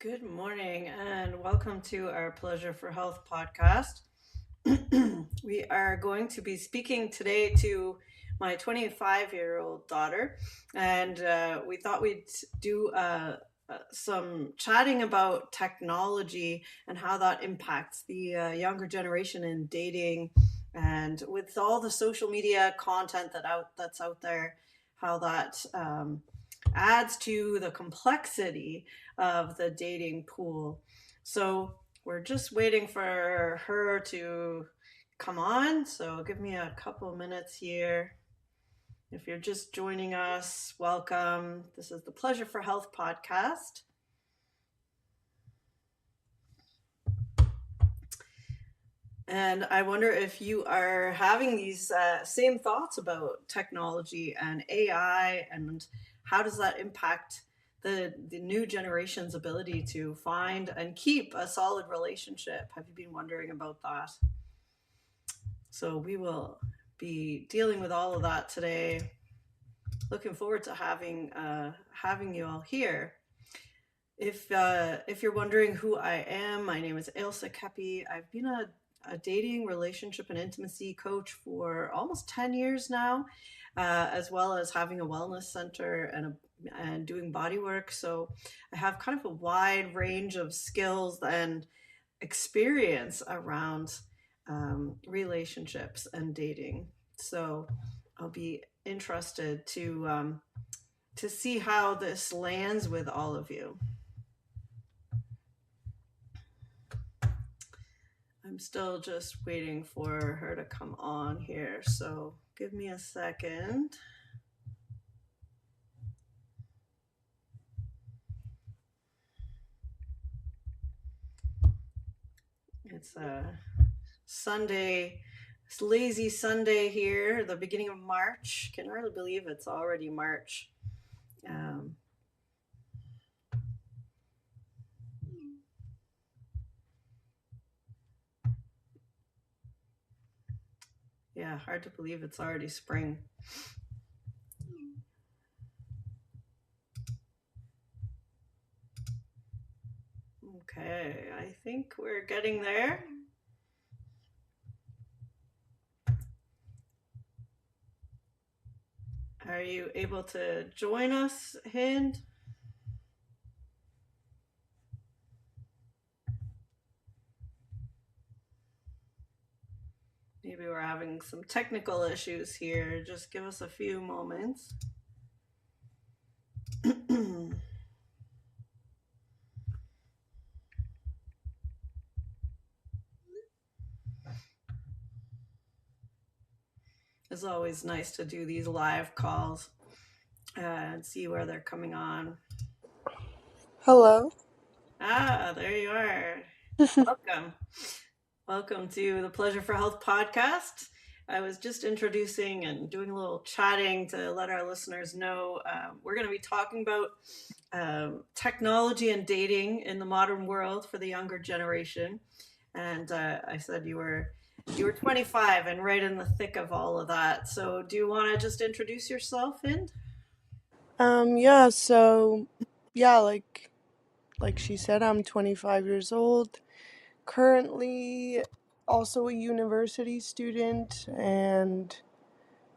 Good morning and welcome to our Pleasure for Health podcast. We are going to be speaking today to my 25-year-old daughter, and we thought we'd do some chatting about technology and how that impacts the younger generation in dating, and with all the social media content that's out there, how that adds to the complexity of the dating pool. So we're just waiting for her to come on. So give me a couple of minutes here. If you're just joining us, welcome. This is the Pleasure for Health podcast. And I wonder if you are having these same thoughts about technology and AI, and how does that impact the new generation's ability to find and keep a solid relationship? Have you been wondering about that? So we will be dealing with all of that today. Looking forward to having you all here. If you're wondering who I am, my name is Ailsa Kepi. I've been a dating, relationship, and intimacy coach for almost 10 years now, as well as having a wellness center and doing body work. So I have kind of a wide range of skills and experience around relationships and dating. So I'll be interested to see how this lands with all of you. I'm still just waiting for her to come on here, so give me a second. It's a Sunday, it's lazy Sunday here, the beginning of March. Can hardly believe it's already March. Yeah, hard to believe it's already spring. Okay, I think we're getting there. Are you able to join us, Hind? Maybe we're having some technical issues here. Just give us a few moments. It's always nice to do these live calls and see where they're coming on. Hello. There you are. Welcome. Welcome to the Pleasure for Health podcast. I was just introducing and doing a little chatting to let our listeners know we're going to be talking about technology and dating in the modern world for the younger generation. And I said you were 25 and right in the thick of all of that. So do you want to just introduce yourself, Hind? Yeah, so yeah, like she said, I'm 25 years old, currently also a university student, and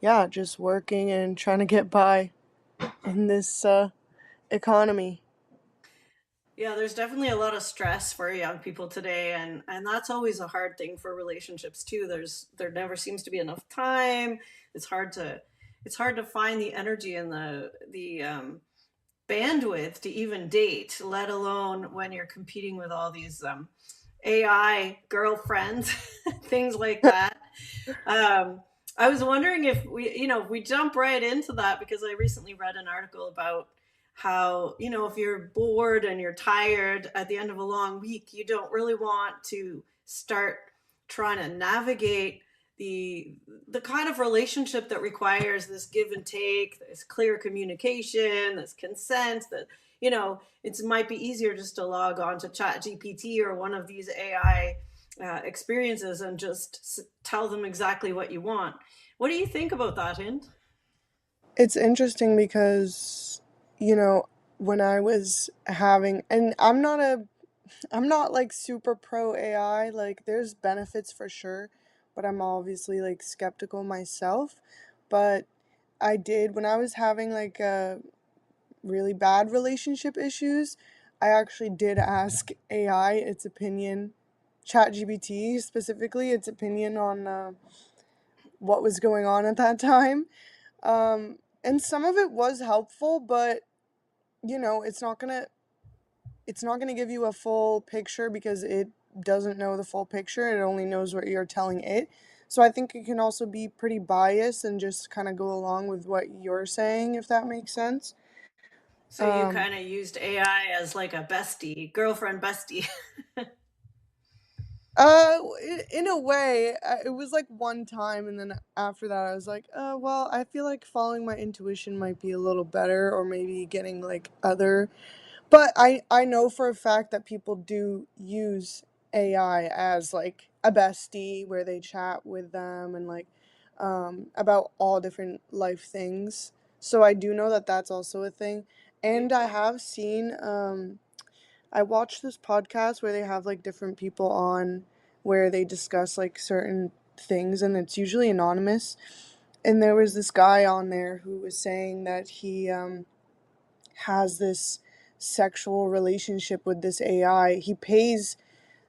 yeah, just working and trying to get by in this economy. Yeah, there's definitely a lot of stress for young people today, and that's always a hard thing for relationships too. There never seems to be enough time. It's hard to find the energy and the bandwidth to even date, let alone when you're competing with all these AI girlfriends, things like that. I was wondering if we jump right into that, because I recently read an article about how, if you're bored and you're tired at the end of a long week, you don't really want to start trying to navigate the kind of relationship that requires this give and take, this clear communication, this consent, that it might be easier just to log on to Chat GPT or one of these AI experiences and just tell them exactly what you want. What do you think about that, Hind? It's interesting because, you know, when I was having, and I'm not like super pro AI. Like there's benefits for sure, but I'm obviously like skeptical myself. But I did when I was having like really bad relationship issues, I actually did ask AI its opinion, ChatGPT specifically, its opinion on what was going on at that time. And some of it was helpful, but you know, it's not gonna give you a full picture because it doesn't know the full picture. It only knows what you're telling it. So I think it can also be pretty biased and just kind of go along with what you're saying, if that makes sense. So you Um, kind of used AI as like a bestie, girlfriend bestie. in a way, it was like one time, and then after that, I was like, well, I feel like following my intuition might be a little better, or maybe getting like other. But I know for a fact that people do use AI as like a bestie, where they chat with them and like about all different life things. So I do know that that's also a thing, and I have seen I watched this podcast where they have like different people on where they discuss like certain things, and it's usually anonymous. And there was this guy on there who was saying that he has this sexual relationship with this AI. He pays,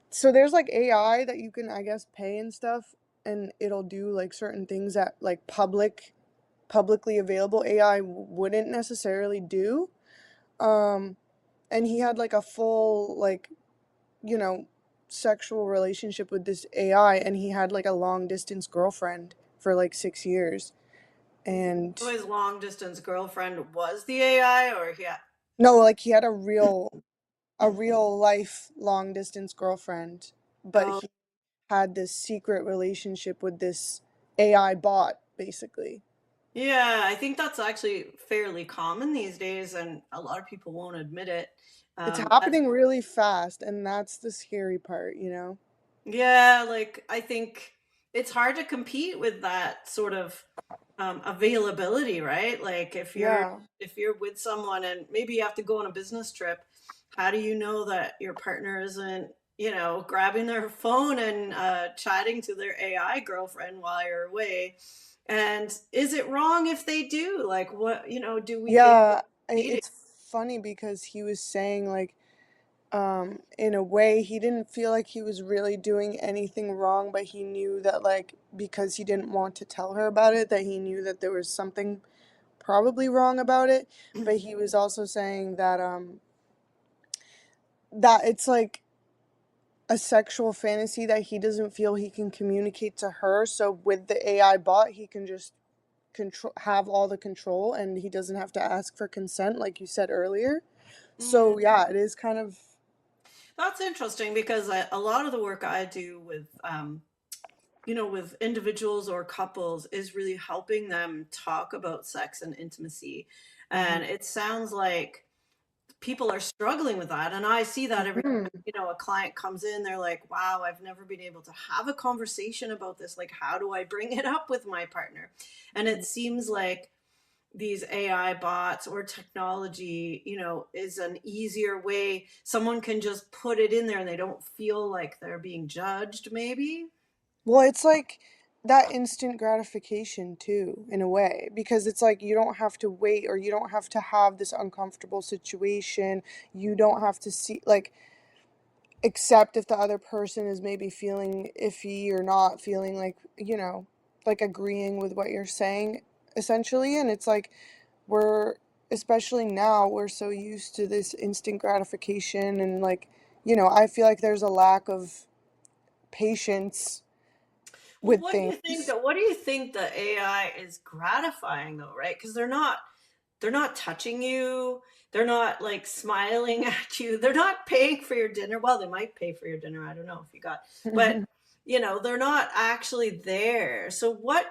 so there's like AI that you can, I guess, pay and stuff, and it'll do like certain things that like publicly available AI wouldn't necessarily do. Um and he had like a full like, you know, sexual relationship with this AI, and he had like a long distance girlfriend for like 6 years. And So his long distance girlfriend was the AI, or yeah. no, like he had a real life long distance girlfriend, but Oh, he had this secret relationship with this AI bot basically. yeah. I think that's actually fairly common these days, and a lot of people won't admit it. It's As happening really fast, and that's the scary part, you know? Yeah, like I think it's hard to compete with that sort of availability, right? Like Yeah. if you're with someone and maybe you have to go on a business trip, how do you know that your partner isn't, you know, grabbing their phone and chatting to their AI girlfriend while you're away? And is it wrong if they do? Like, what, you know, do we think Yeah, cheating? it's funny because he was saying like in a way he didn't feel like he was really doing anything wrong, but he knew that like because he didn't want to tell her about it, that he knew that there was something probably wrong about it. But he was also saying that that it's like a sexual fantasy that he doesn't feel he can communicate to her, so with the AI bot he can just control, have all the control, and he doesn't have to ask for consent like you said earlier. Yeah. So yeah, it is kind of. That's interesting because a lot of the work I do with you know, with individuals or couples is really helping them talk about sex and intimacy. And Mhm. it sounds like people are struggling with that. And I see that every Mhm. time, you know, a client comes in, they're like, wow, I've never been able to have a conversation about this. Like, how do I bring it up with my partner? And it seems like these AI bots or technology, you know, is an easier way. Someone can just put it in there and they don't feel like they're being judged, maybe. Well, it's like that instant gratification too, in a way, because it's like you don't have to wait, or you don't have to have this uncomfortable situation. You don't have to see like accept if the other person is maybe feeling iffy or not feeling like, you know, like agreeing with what you're saying essentially. And it's like we're, especially now, we're so used to this instant gratification, and like, you know, I feel like there's a lack of patience Well, with things. what do you think the AI is gratifying though, right? Because they're not touching you. They're not like smiling at you. They're not paying for your dinner. Well, they might pay for your dinner. I don't know if you got, but you know, they're not actually there. So what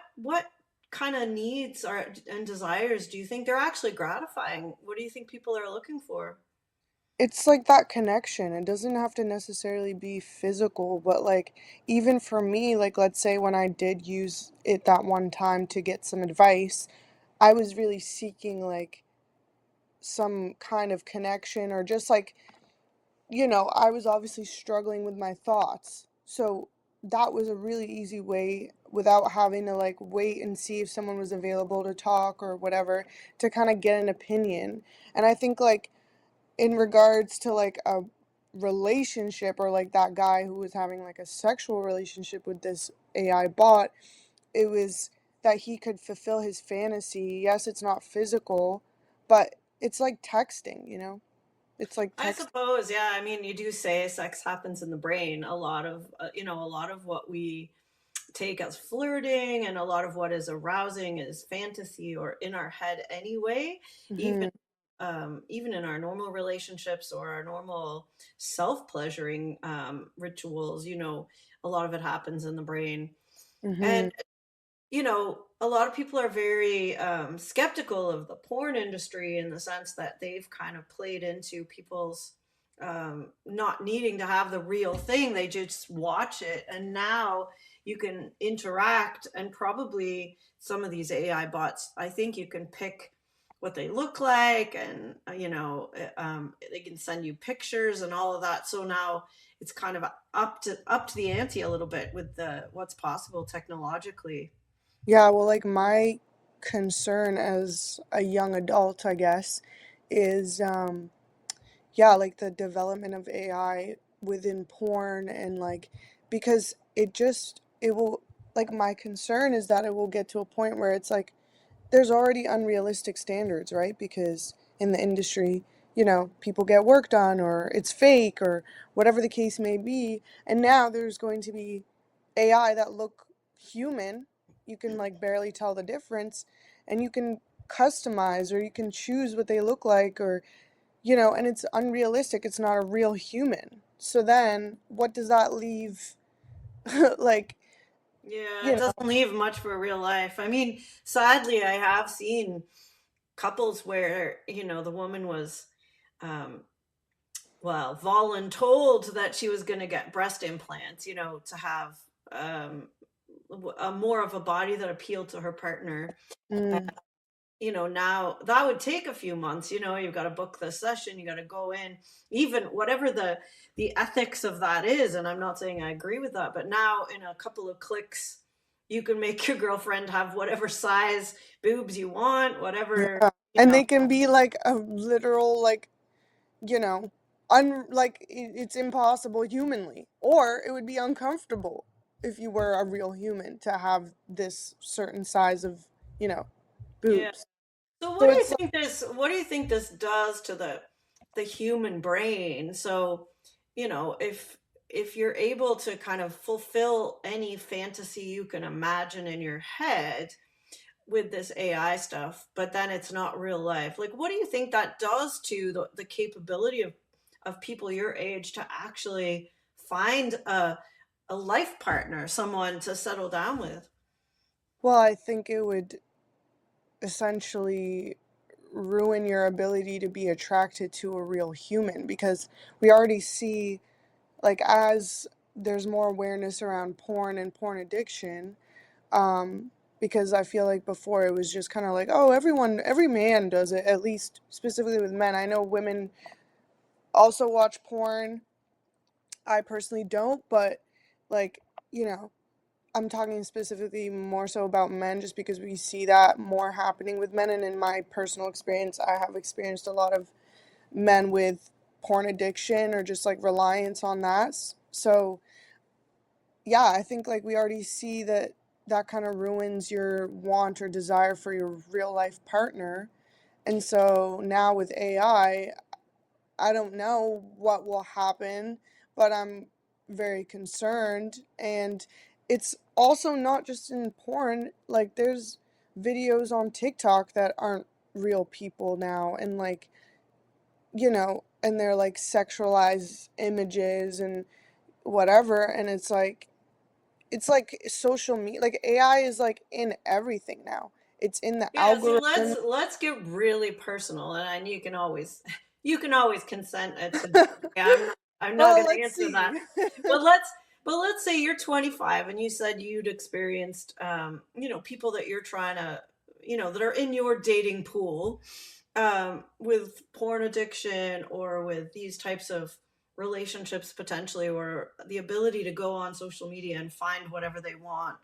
kind of needs are and desires do you think they're actually gratifying? What do you think people are looking for? It's like that connection. It doesn't have to necessarily be physical, but like even for me, like let's say when I did use it that one time to get some advice, I was really seeking like some kind of connection, or just like, I was obviously struggling with my thoughts. So that was a really easy way, without having to like wait and see if someone was available to talk or whatever, to kind of get an opinion. And I think like in regards to like a relationship, or like that guy who was having like a sexual relationship with this AI bot, it was that he could fulfill his fantasy. Yes, it's not physical, but it's like texting. It's like I text. suppose, yeah. I mean, you do say sex happens in the brain. A lot of, a lot of what we take as flirting and a lot of what is arousing is fantasy or in our head anyway. Hmm. Even even in our normal relationships or our normal self-pleasuring rituals, a lot of it happens in the brain. Hmm. And a lot of people are very skeptical of the porn industry in the sense that they've kind of played into people's not needing to have the real thing. They just watch it. And now you can interact, and probably some of these AI bots, I think you can pick what they look like, and, they can send you pictures and all of that. So now it's kind of up to the ante a little bit with the what's possible technologically. Yeah, well, like my concern as a young adult, I guess, is yeah, like the development of AI within porn, and like, because it will, like, my concern is that it will get to a point where it's like there's already unrealistic standards, right? Because in the industry, people get work done, or it's fake, or whatever the case may be. And now there's going to be AI that look human. You can like barely tell the difference, and you can customize, or you can choose what they look like, or, and it's unrealistic. It's not a real human. So then what does that leave? Like, Yeah, it you know, doesn't leave much for real life. I mean, sadly, I have seen couples where, the woman was, um, well, voluntold that she was going to get breast implants, to have a more of a body that appealed to her partner. mm, Now that would take a few months. You've got to book the session, you got to go in, even whatever the ethics of that is. And I'm not saying I agree with that, but now in a couple of clicks you can make your girlfriend have whatever size boobs you want, whatever, yeah. you And know they can be like a literal, like, you know, it's impossible humanly, or it would be uncomfortable if you were a real human to have this certain size of, you know, yeah. boobs. So So it's like, what do you think this does to the human brain? So, if you're able to kind of fulfill any fantasy you can imagine in your head with this AI stuff, but then it's not real life. Like, what do you think that does to the capability of people your age to actually find a life partner, someone to settle down with? well, I think it would essentially ruin your ability to be attracted to a real human, because we already see, like, as there's more awareness around porn and porn addiction, um because I feel like before it was just kind of like, oh, every man does it, at least specifically with men. I know women also watch porn. I personally don't, but like, you know, I'm talking specifically more so about men, just because we see that more happening with men. And in my personal experience, I have experienced a lot of men with porn addiction, or just like reliance on that. So yeah, I think like we already see that that kind of ruins your want or desire for your real life partner. And so now with I don't know what will happen, but I'm very concerned. And it's also not just in porn. Like, there's videos on TikTok that aren't real people now, and like, and they're like sexualized images and whatever. And it's like social media, like AI is like in everything now. It's in the Yeah, so let's algorithm. let's get really personal, and you can always you can always consent to disagree. I'm not Well, going to let's answer that. see. But let's say you're 25 and you said you'd experienced people that you're trying to, that are in your dating pool. with porn addiction or with these types of relationships potentially, or the ability to go on social media and find whatever they want,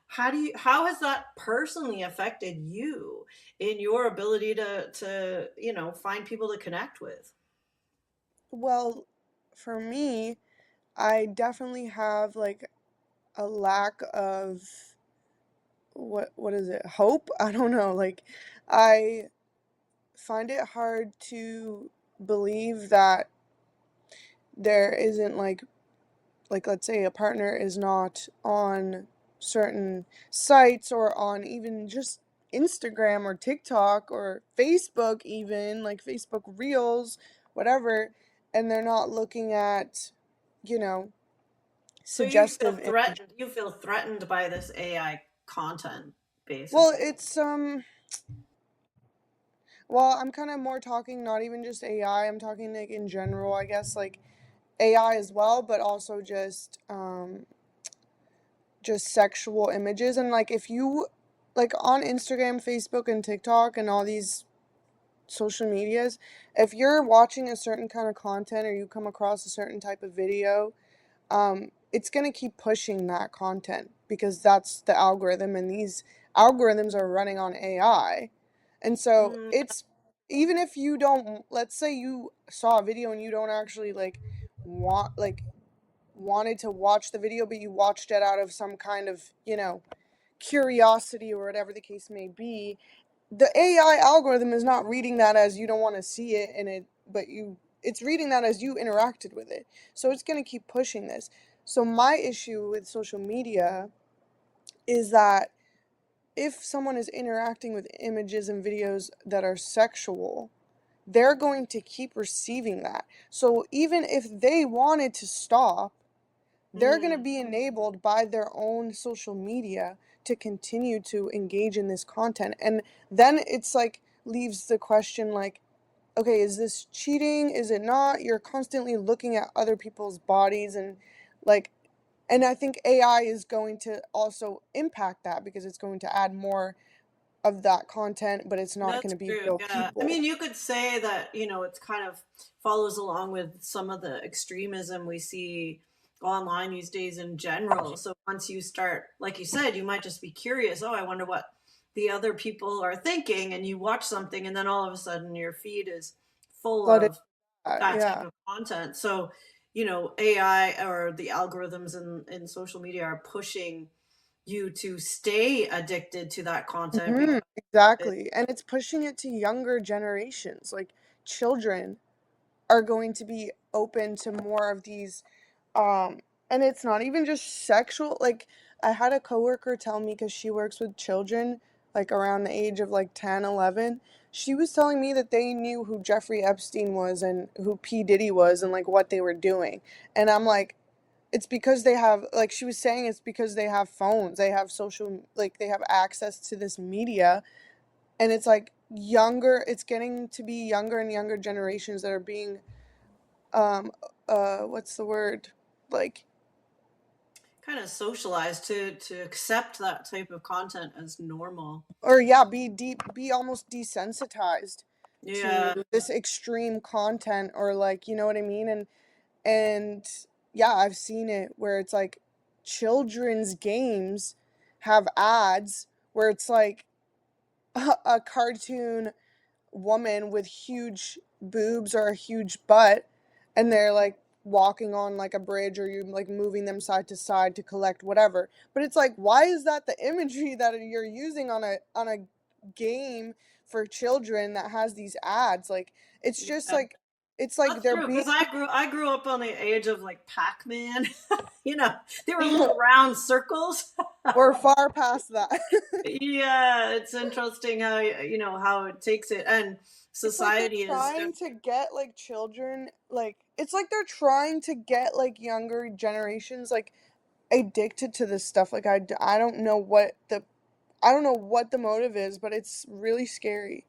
how has that personally affected you in your ability to find people to connect with? Well, for me, I definitely have like a lack of what is it? Hope? I don't know. Like I find it hard to believe that there isn't like let's say a partner is not on certain sites or on even just Instagram or TikTok or Facebook, even like Facebook Reels, whatever, and they're not looking at, you know, So you feel suggestive images. threatened by this AI content, Well, basically. it's well, I'm kind of more talking not even just AI, I'm talking like in general, I guess like AI as well, but also just sexual images. And like if you like on Instagram, Facebook and TikTok and all these social medias, if you're watching a certain kind of content or you come across a certain type of video, it's going to keep pushing that content because that's the algorithm, and these algorithms are running on AI. And so Mm, it's, even if you don't, let's say you saw a video and you don't actually like wanted to watch the video, but you watched it out of some kind of, curiosity or whatever the case may be, the AI algorithm is not reading that as you don't want to see it in it, but it's reading that as you interacted with it. So it's going to keep pushing this. So my issue with social media is that if someone is interacting with images and videos that are sexual, they're going to keep receiving that. So even if they wanted to stop, they're going to mm. be enabled by their own social media to continue to engage in this content. And then it's like leaves the question like, okay, is this cheating? Is it not? You're constantly looking at other people's bodies and like, and I think AI is going to also impact that because it's going to add more of that content, but it's not going That's to be true. real Yeah. I people. mean, you could say that, it's kind of follows along with some of the extremism we see online these days in general. So once you start, like you said, you might just be curious, oh, I wonder what the other people are thinking, and you watch something, and then all of a sudden your feed is full Flooded. of that type Yeah. of content. So, AI or the algorithms in social media are pushing you to stay addicted to that content Mhm, because it, exactly. And it's pushing it to younger generations. Like children are going to be open to more of these and it's not even just sexual. Like I had a coworker tell me, cuz she works with children like around the age of like 10, 11. She was telling me that they knew who Jeffrey Epstein was and who P Diddy was and like what they were doing. And I'm like, it's because they have, like she was saying, it's because they have phones, they have social, like they have access to this media. And it's like it's getting to be younger and younger generations that are being um what's the word, like, kind of socialized to accept that type of content as normal. or yeah, be almost desensitized to Yeah, this extreme content, or like, you know what I mean. And yeah, I've seen it where it's like children's games have ads where it's like a cartoon woman with huge boobs or a huge butt, and they're like walking on like a bridge, or you like moving them side to side to collect whatever. But it's like, why is that the imagery that you're using on a game for children that has these ads? Like it's just yeah, like, it's like that's they're true. being Because I grew up on the age of like Pac-Man. you know, they were little round circles. we're far past that. Yeah, it's interesting how how it takes it, and It's like they're society is trying to get like children, like it's like they're trying to get like younger generations like addicted to this stuff. Like I don't know what the motive is, but it's really scary.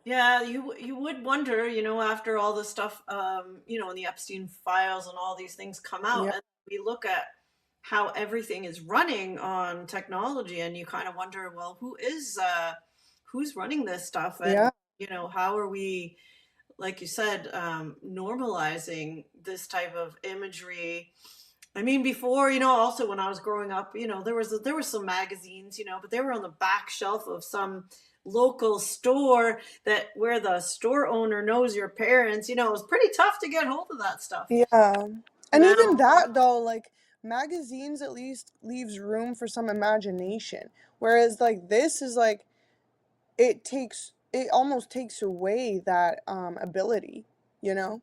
Yeah, you would wonder, after all this stuff, in the Epstein files and all these things come out, Yeah. and we look at how everything is running on technology, and you kind of wonder, well, who's running this stuff, and Yeah. how are we, like you said, normalizing this type of imagery? I mean, before, also when I was growing up, there was some magazines, but they were on the back shelf of some local store, that where the store owner knows your parents. It was pretty tough to get hold of that stuff. Yeah. And even Now, that though, like magazines at least leaves room for some imagination. Whereas like this is like it almost takes away that ability, you know?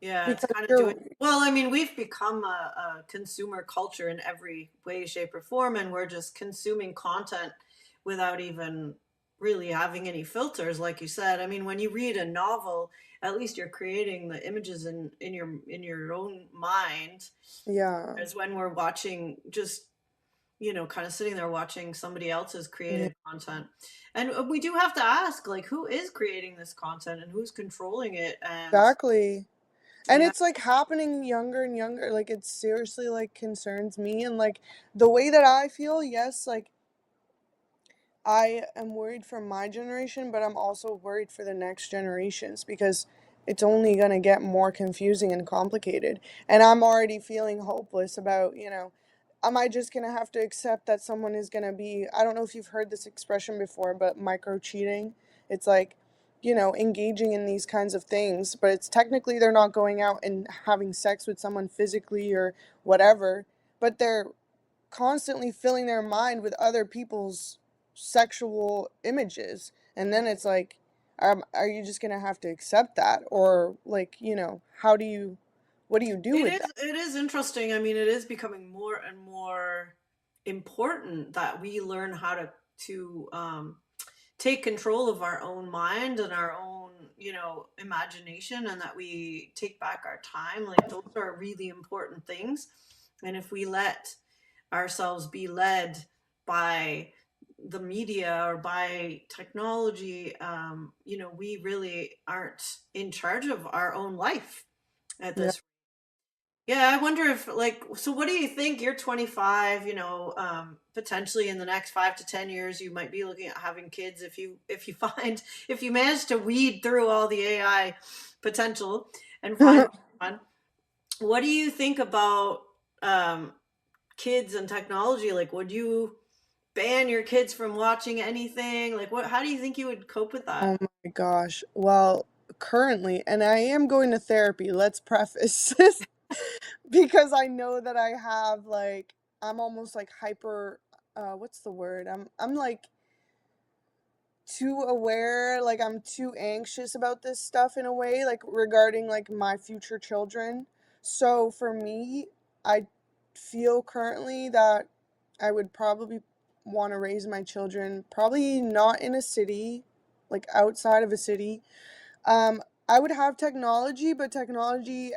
yeah, it's Because kind of doing you're well. I mean, we've become a consumer culture in every way, shape, or form, and we're just consuming content without even really having any filters, like you said. I mean, when you read a novel, at least you're creating the images in your own mind. yeah. As when we're watching, just kind of sitting there watching somebody else's Yeah, created content. And we do have to ask, like, who is creating this content and who's controlling it? And exactly. And yeah, it's like happening younger and younger. Like it seriously like concerns me and like the way that I feel, yes, like I am worried for my generation, but I'm also worried for the next generations because it's only going to get more confusing and complicated. And I'm already feeling hopeless about, am I just going to have to accept that someone is going to be, I don't know if you've heard this expression before, but micro cheating. It's like, engaging in these kinds of things, but it's technically they're not going out and having sex with someone physically or whatever, but they're constantly filling their mind with other people's sexual images. And then it's like, are you just going to have to accept that? Or, like, what do you do it with is that? it is interesting. I mean, it is becoming more and more important that we learn how to take control of our own mind and our own, imagination, and that we take back our time. Like, those are really important things. And if we let ourselves be led by the media or by technology, we really aren't in charge of our own life at Yeah. this. Yeah, I wonder if, like, so what do you think? You're 25, potentially in the next 5 to 10 years, you might be looking at having kids if you find if you manage to weed through all the AI potential and find one. What do you think about um, kids and technology? Like, would you ban your kids from watching anything? Like, what? How do you think you would cope with that? Oh my gosh. Well, currently, and I am going to therapy, let's preface this, because I know that I have like, I'm almost like hyper, what's the word? I'm like too aware, like I'm too anxious about this stuff in a way, like regarding like my future children. So for me, I feel currently that I would probably want to raise my children probably not in a city, like outside of a city. I would have technology, but technology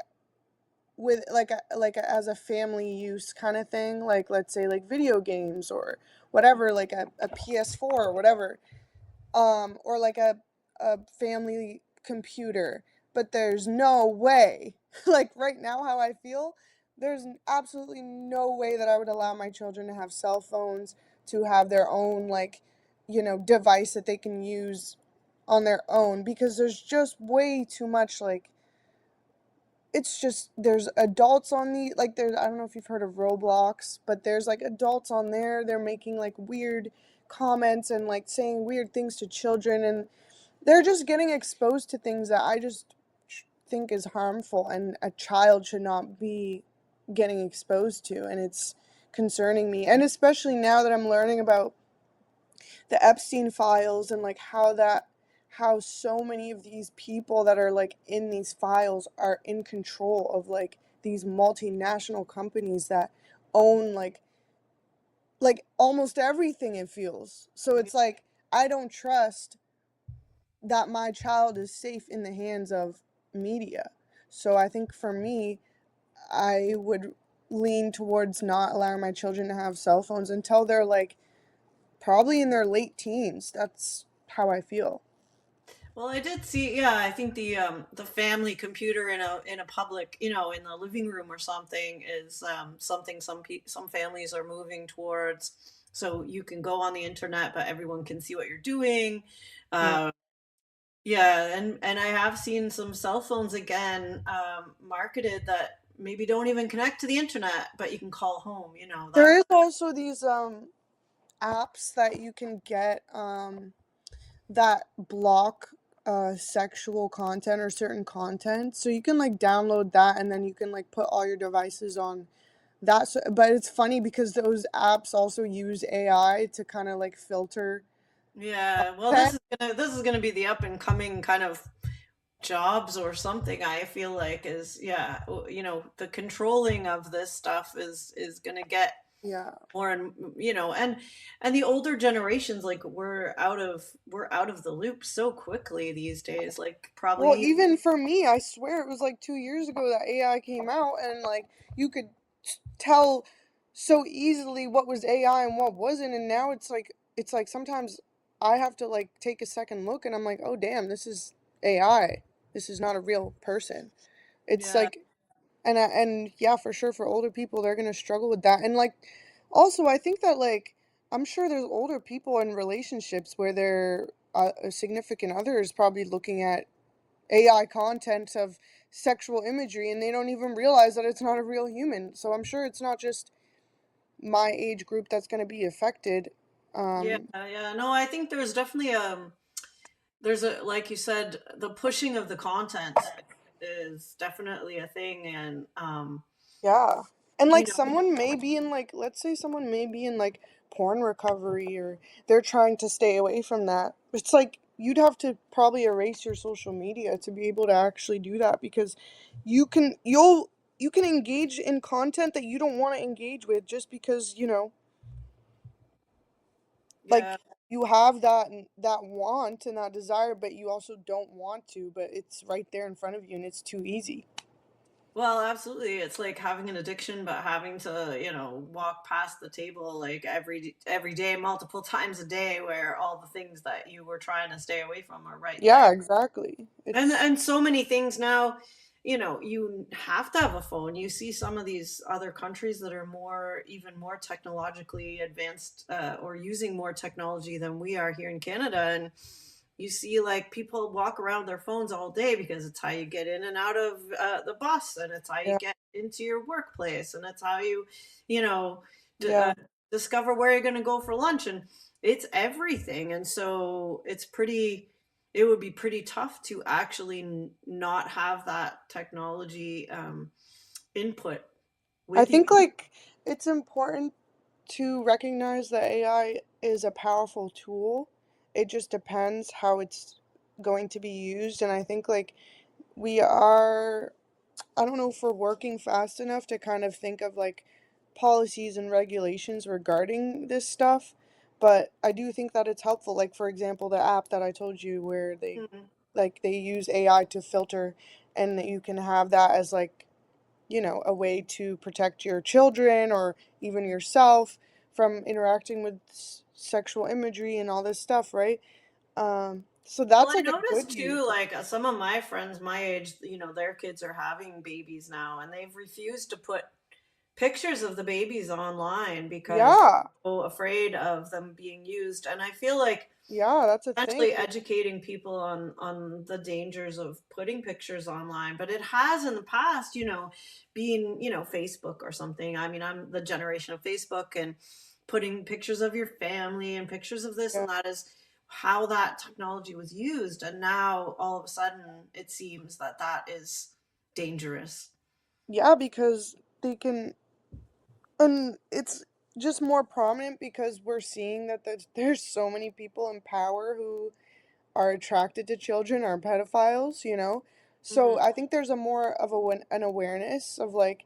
with as a family use kind of thing, like let's say like video games or whatever, like a PS4 or whatever, or like a family computer. But there's no way, like right now, how I feel, there's absolutely no way that I would allow my children to have cell phones, to have their own, like, device that they can use on their own, because there's just way too much, like, it's just there's adults on the like there's I don't know if you've heard of Roblox, but there's like adults on there. They're making like weird comments and like saying weird things to children, and they're just getting exposed to things that I just think is harmful, and a child should not be getting exposed to, and it's concerning me. And especially now that I'm learning about the Epstein files and like how so many of these people that are like in these files are in control of like these multinational companies that own like almost everything, it feels. So it's like I don't trust that my child is safe in the hands of media. So I think for me, I would lean towards not allowing my children to have cell phones until they're like probably in their late teens. That's how I feel. Well, I did see, yeah, I think the family computer in a public, in the living room or something, is something some families are moving towards. So you can go on the internet, but everyone can see what you're doing. Yeah. Yeah, and I have seen some cell phones again marketed that maybe don't even connect to the internet, but you can call home, you know, that. There is also these apps that you can get that block sexual content or certain content. So you can like download that and then you can like put all your devices on that. So, but it's funny because those apps also use AI to kind of like filter Yeah, well, content. this is gonna be the up and coming kind of jobs or something. I feel like is yeah, you know, the controlling of this stuff is gonna get Yeah. more and you know, and the older generations like we're out of the loop so quickly these days. Like Well, probably even for me, I swear it was like 2 years ago that AI came out, and like you could tell so easily what was AI and what wasn't, and now it's like sometimes I have to like take a second look, and I'm like, oh damn, this is AI. This is not a real person. It's yeah. like, and yeah, for sure, for older people, they're gonna struggle with that, and like, also, I think that like I'm sure there's older people in relationships where their a significant other is probably looking at AI content of sexual imagery and they don't even realize that it's not a real human. So I'm sure it's not just my age group that's going to be affected. Yeah, Um, yeah. No, I think there's definitely there's a like you said, the pushing of the content is definitely a thing and yeah. And you like know, someone may be in like, let's say someone may be in like porn recovery or they're trying to stay away from that. It's like you'd have to probably erase your social media to be able to actually do that because you can engage in content that you don't want to engage with just because, yeah. like you have that want and that desire but you also don't want to, but it's right there in front of you and it's too easy. Well, absolutely. It's like having an addiction, but having to, you know, walk past the table like every day, multiple times a day, where all the things that you were trying to stay away from are right there. Yeah, exactly. It's And so many things now, you know, you have to have a phone. You see some of these other countries that are more, even more technologically advanced, or using more technology than we are here in Canada, and you see like people walk around with their phones all day because it's how you get in and out of the bus, and it's how you yeah, get into your workplace, and it's how you know, d- uh, yeah. discover where you're going to go for lunch, and it's everything. And so it would be pretty tough to actually not have that technology input I with you. think like it's important to recognize that AI is a powerful tool. It just depends how it's going to be used, and I think like we are, I don't know if we're working fast enough to kind of think of like policies and regulations regarding this stuff, but I do think that it's helpful. Like for example, the app that I told you where Mhm. they use AI to filter and that you can have that as like, a way to protect your children or even yourself from interacting with sexual imagery and all this stuff, right? So Well, that's I like a good noticed use. too, like some of my friends my age, you know, their kids are having babies now, and they've refused to put pictures of the babies online because they're Yeah. so afraid of them being used. And I feel like Yeah, that's a thing. essentially educating people on the dangers of putting pictures online, but it has in the past, you know, being, you know, Facebook or something. I mean, I'm the generation of Facebook, and putting pictures of your family and pictures of this Yeah. and that is how that technology was used, and now all of a sudden it seems that that is dangerous. Yeah, because they can, and it's just more prominent because we're seeing that there's so many people in power who are attracted to children or pedophiles. Hmm. So I think there's a more of an awareness of like,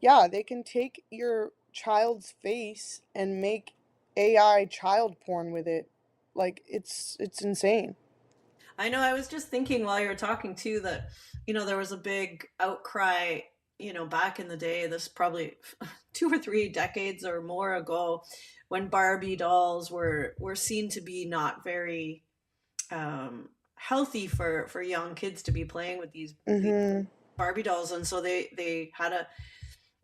yeah, they can take your child's face and make AI child porn with it. Like it's insane. I know. I was just thinking while you were talking too that, you know, there was a big outcry, you know, back in the day, this probably 2 or 3 decades or more ago, when Barbie dolls were seen to be not very healthy for young kids to be playing with these Mhm. Barbie dolls, and so they had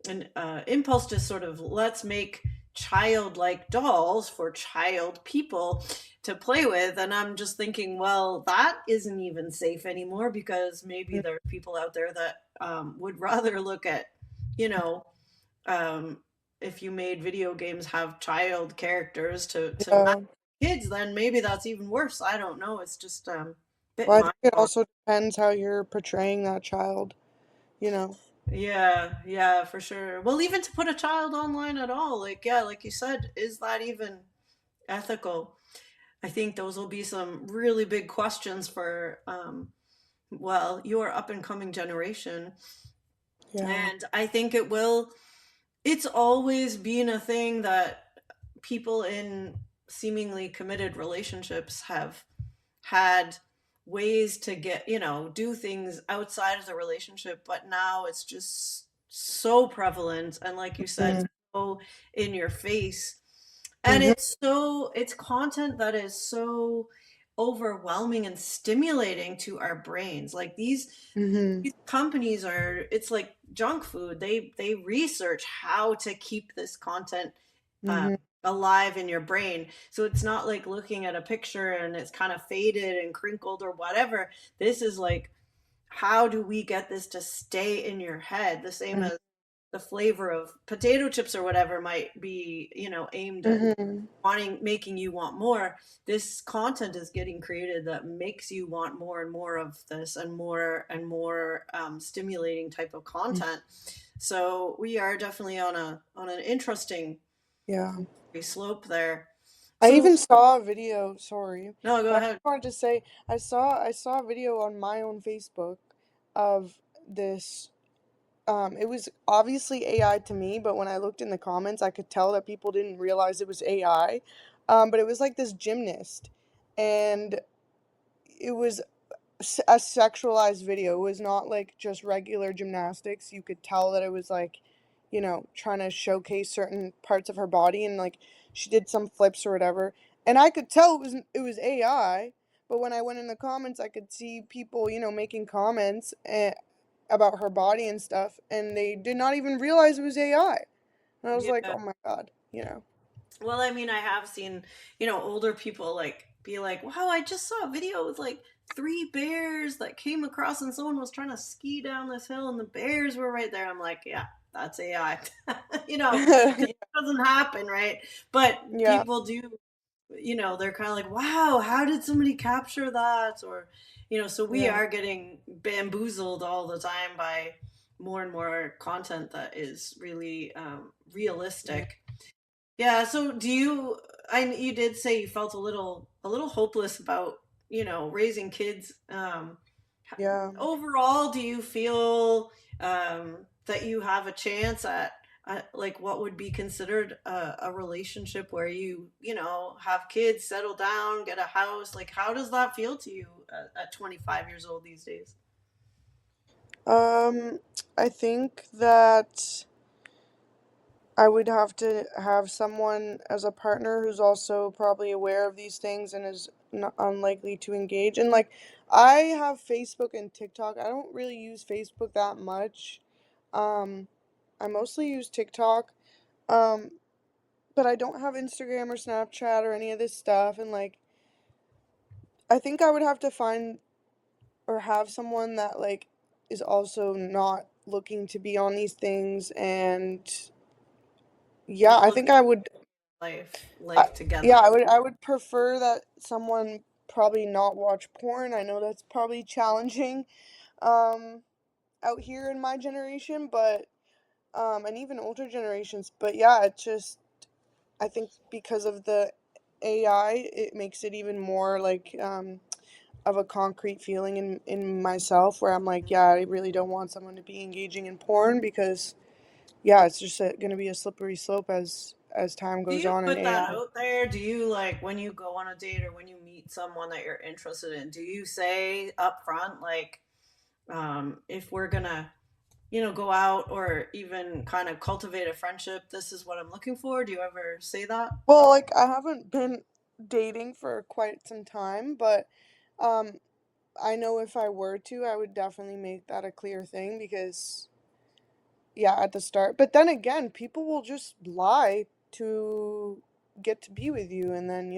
an impulse to sort of let's make childlike dolls for child people to play with, and I'm just thinking, well, that isn't even safe anymore because maybe there are people out there that would rather look at, you know, um, if you made video games have child characters to match Yeah. kids, then maybe that's even worse. I don't know. It's just a bit Well, I think mind it boggling. also depends how you're portraying that child, you know. Yeah, yeah, for sure. Well, even to put a child online at all, like, yeah, like you said, is that even ethical? I think those will be some really big questions for, well, your up and coming generation. Yeah. And I think it's always been a thing that people in seemingly committed relationships have had ways to get, do things outside of the relationship, but now it's just so prevalent and, like you said, Mm-hmm. so in your face. And Mm-hmm. it's content that is so overwhelming and stimulating to our brains. Like Mm-hmm. these companies are, it's like junk food. They research how to keep this content uh, Mm-hmm. alive in your brain. So it's not like looking at a picture and it's kind of faded and crinkled or whatever. This is like, how do we get this to stay in your head? The same as the flavor of potato chips or whatever might be, aimed at Mm-hmm. making you want more. This content is getting created that makes you want more and more of this and more stimulating type of content. So we are definitely on an interesting Yeah. slope there. I So even saw a video, sorry, no, go but I ahead. just wanted to say I saw a video on my own Facebook of this. It was obviously AI to me, but when I looked in the comments, I could tell that people didn't realize it was AI. But it was like this gymnast, and it was a sexualized video. It was not like just regular gymnastics. You could tell that it was like, trying to showcase certain parts of her body, and like she did some flips or whatever. And I could tell it was AI, but when I went in the comments, I could see people, making comments about her body and stuff, and they did not even realize it was AI. And I was like, Yeah. "Oh my god." Well, I mean, I have seen, older people like be like, "Wow, I just saw a video with like three bears that came across and someone was trying to ski down this hill and the bears were right there." I'm like, "Yeah, that's AI." It doesn't happen, right? But Yeah. people do, they're kind of like, "Wow, how did somebody capture that?" Or, so we Yeah. are getting bamboozled all the time by more and more content that is really Yeah. realistic. Yeah, so you did say you felt a little hopeless about, raising kids. Yeah. Overall, do you feel that you have a chance at like what would be considered a relationship where have kids, settle down, get a house? Like, how does that feel to you at 25 years old these days? Um, I think that I would have to have someone as a partner who's also probably aware of these things and is not unlikely to engage. And like, I have Facebook and TikTok. I don't really use Facebook that much. Um, I mostly use TikTok. Um, but I don't have Instagram or Snapchat or any of this stuff. And like, I think I would have to find or have someone that like is also not looking to be on these things. And yeah, Not I looking think I would. at life I, life together. yeah, I would prefer that someone probably not watch porn. I know that's probably challenging um out here in my generation, but and even older generations. But yeah, it's just I think because of the AI, it makes it even more like of a concrete feeling in myself where I'm like, yeah, I really don't want someone to be engaging in porn because yeah, it's just going to be a slippery slope as time Do goes you on in put that AI. out there? Do you, like, when you go on a date or when you meet someone that you're interested in, do you say up front, like, if we're gonna, go out or even kind of cultivate a friendship, this is what I'm looking for? Do you ever say that? Well, like I haven't been dating for quite some time, but um I know if I were to, I would definitely make that a clear thing because yeah, at the start. But then again, people will just lie to get to be with you and then,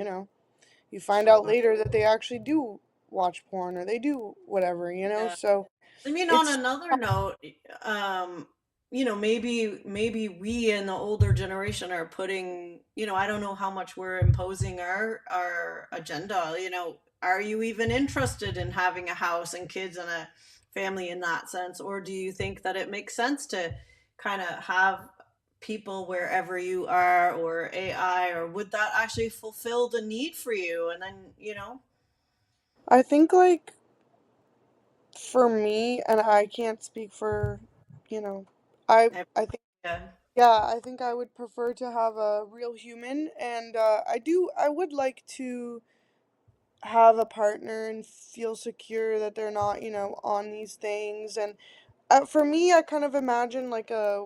you find out later that they actually do watch porn or they do whatever, you know? Yeah. So I mean, on it's another note, um, maybe we in the older generation are putting, I don't know how much we're imposing our agenda. Are you even interested in having a house and kids and a family in that sense, or do you think that it makes sense to kind of have people wherever you are, or AI, or would that actually fulfill the need for you? And then, I think like for me, and I can't speak for, you know, I think yeah. yeah, I think I would prefer to have a real human, and I would like to have a partner and feel secure that they're not, on these things. And for me, I kind of imagine like a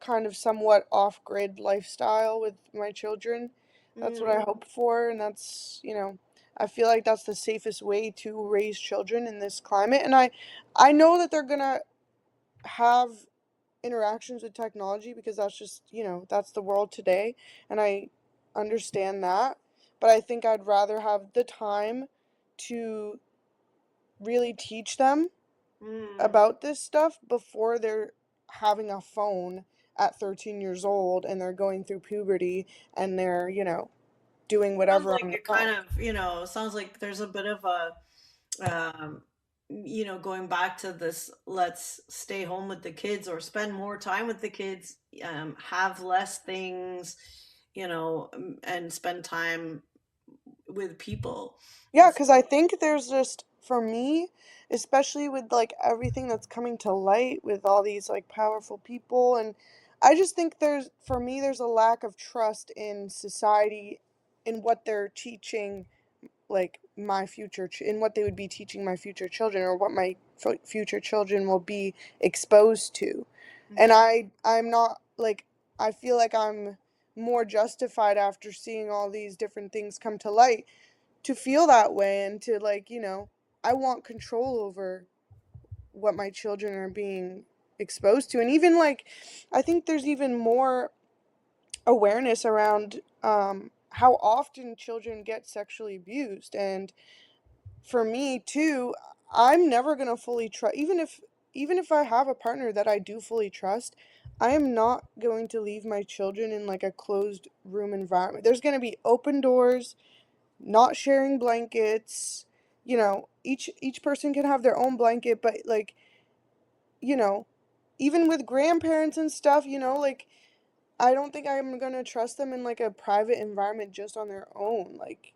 kind of somewhat off-grid lifestyle with my children. That's what Mm, I hope for, and I feel like that's the safest way to raise children in this climate. And I know that they're gonna have interactions with technology because that's just, that's the world today, and I understand that. But I think I'd rather have the time to really teach them mm. about this stuff before they're having a phone at 13 years old and they're going through puberty and they're, doing Sounds whatever like on their it phone. kind of, sounds like there's a bit of a, going back to this, let's stay home with the kids or spend more time with the kids, have less things, and spend time with people. Yeah, because I think there's just, for me, especially with like everything that's coming to light with all these like powerful people, and I just think for me, there's a lack of trust in society in what they're teaching, like my in what they would be teaching my future children, or what my future children will be exposed to. And Yeah. I'm not like, I feel like I'm more justified after seeing all these different things come to light to feel that way, and to like, I want control over what my children are being exposed to. And even like, I think there's even more awareness around how often children get sexually abused. And for me too, I'm never going to fully trust, even if I have a partner that I do fully trust, I am not going to leave my children in like a closed room environment. There's going to be open doors, not sharing blankets. Each person can have their own blanket, but like, you know, even with grandparents and stuff, like, I don't think I'm gonna trust them in like a private environment just on their own, like,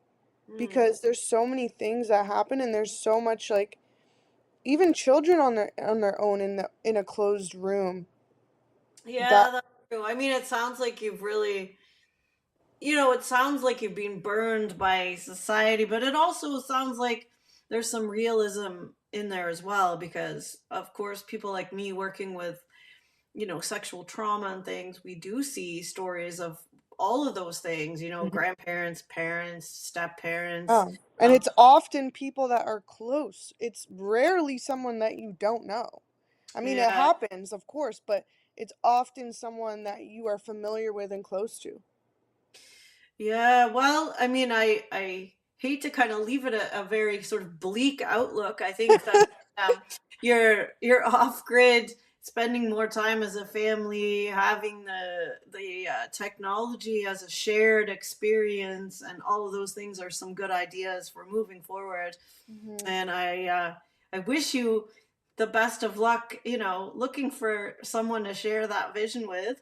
Mm. because there's so many things that happen, and there's so much like even children on their own in a closed room. That Yeah, that's true. I mean, it sounds like you've really, it sounds like you've been burned by society, but it also sounds like there's some realism in there as well, because, of course, people like me working with, sexual trauma and things, we do see stories of all of those things, Mhm. grandparents, parents, step parents. Yeah. And it's often people that are close. It's rarely someone that you don't know. I mean, it Yeah. happens, of course, but it's often someone that you are familiar with and close to. Yeah, well, I mean, I hate to kind of leave it a very sort of bleak outlook. I think that you're off grid, spending more time as a family, having the technology as a shared experience, and all of those things are some good ideas for moving forward. Hmm. And I wish you the best of luck. Looking for someone to share that vision with.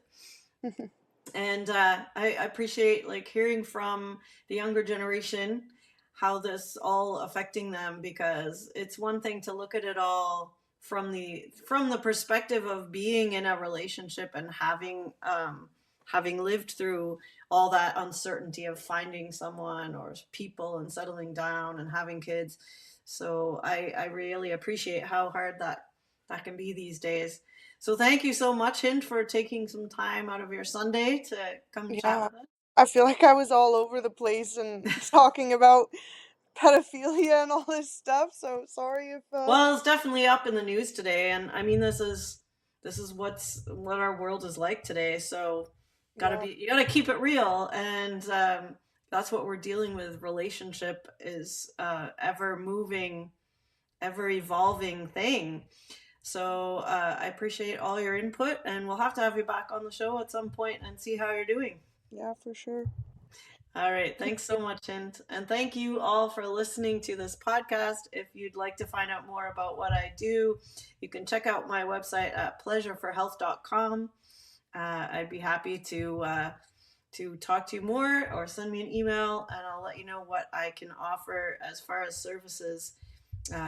And I appreciate like hearing from the younger generation how this all affecting them, because it's one thing to look at it all from the perspective of being in a relationship and having lived through all that uncertainty of finding someone or people and settling down and having kids. So I really appreciate how hard that can be these days. So thank you so much, Hint, for taking some time out of your Sunday to come chat Yeah. with us. I feel like I was all over the place and talking about pedophilia and all this stuff, so sorry if Well, it's definitely up in the news today, and I mean this is what our world is like today. So yeah. you gotta keep it real, and that's what we're dealing with. Relationship is ever moving, ever evolving thing. So I appreciate all your input, and we'll have to have you back on the show at some point and see how you're doing. Yeah, for sure. All right. Thanks so much. And thank you all for listening to this podcast. If you'd like to find out more about what I do, you can check out my website at pleasureforhealth.com. I'd be happy to talk to you more, or send me an email, and I'll let you know what I can offer as far as services,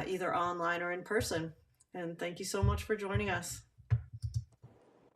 either online or in person. And thank you so much for joining us.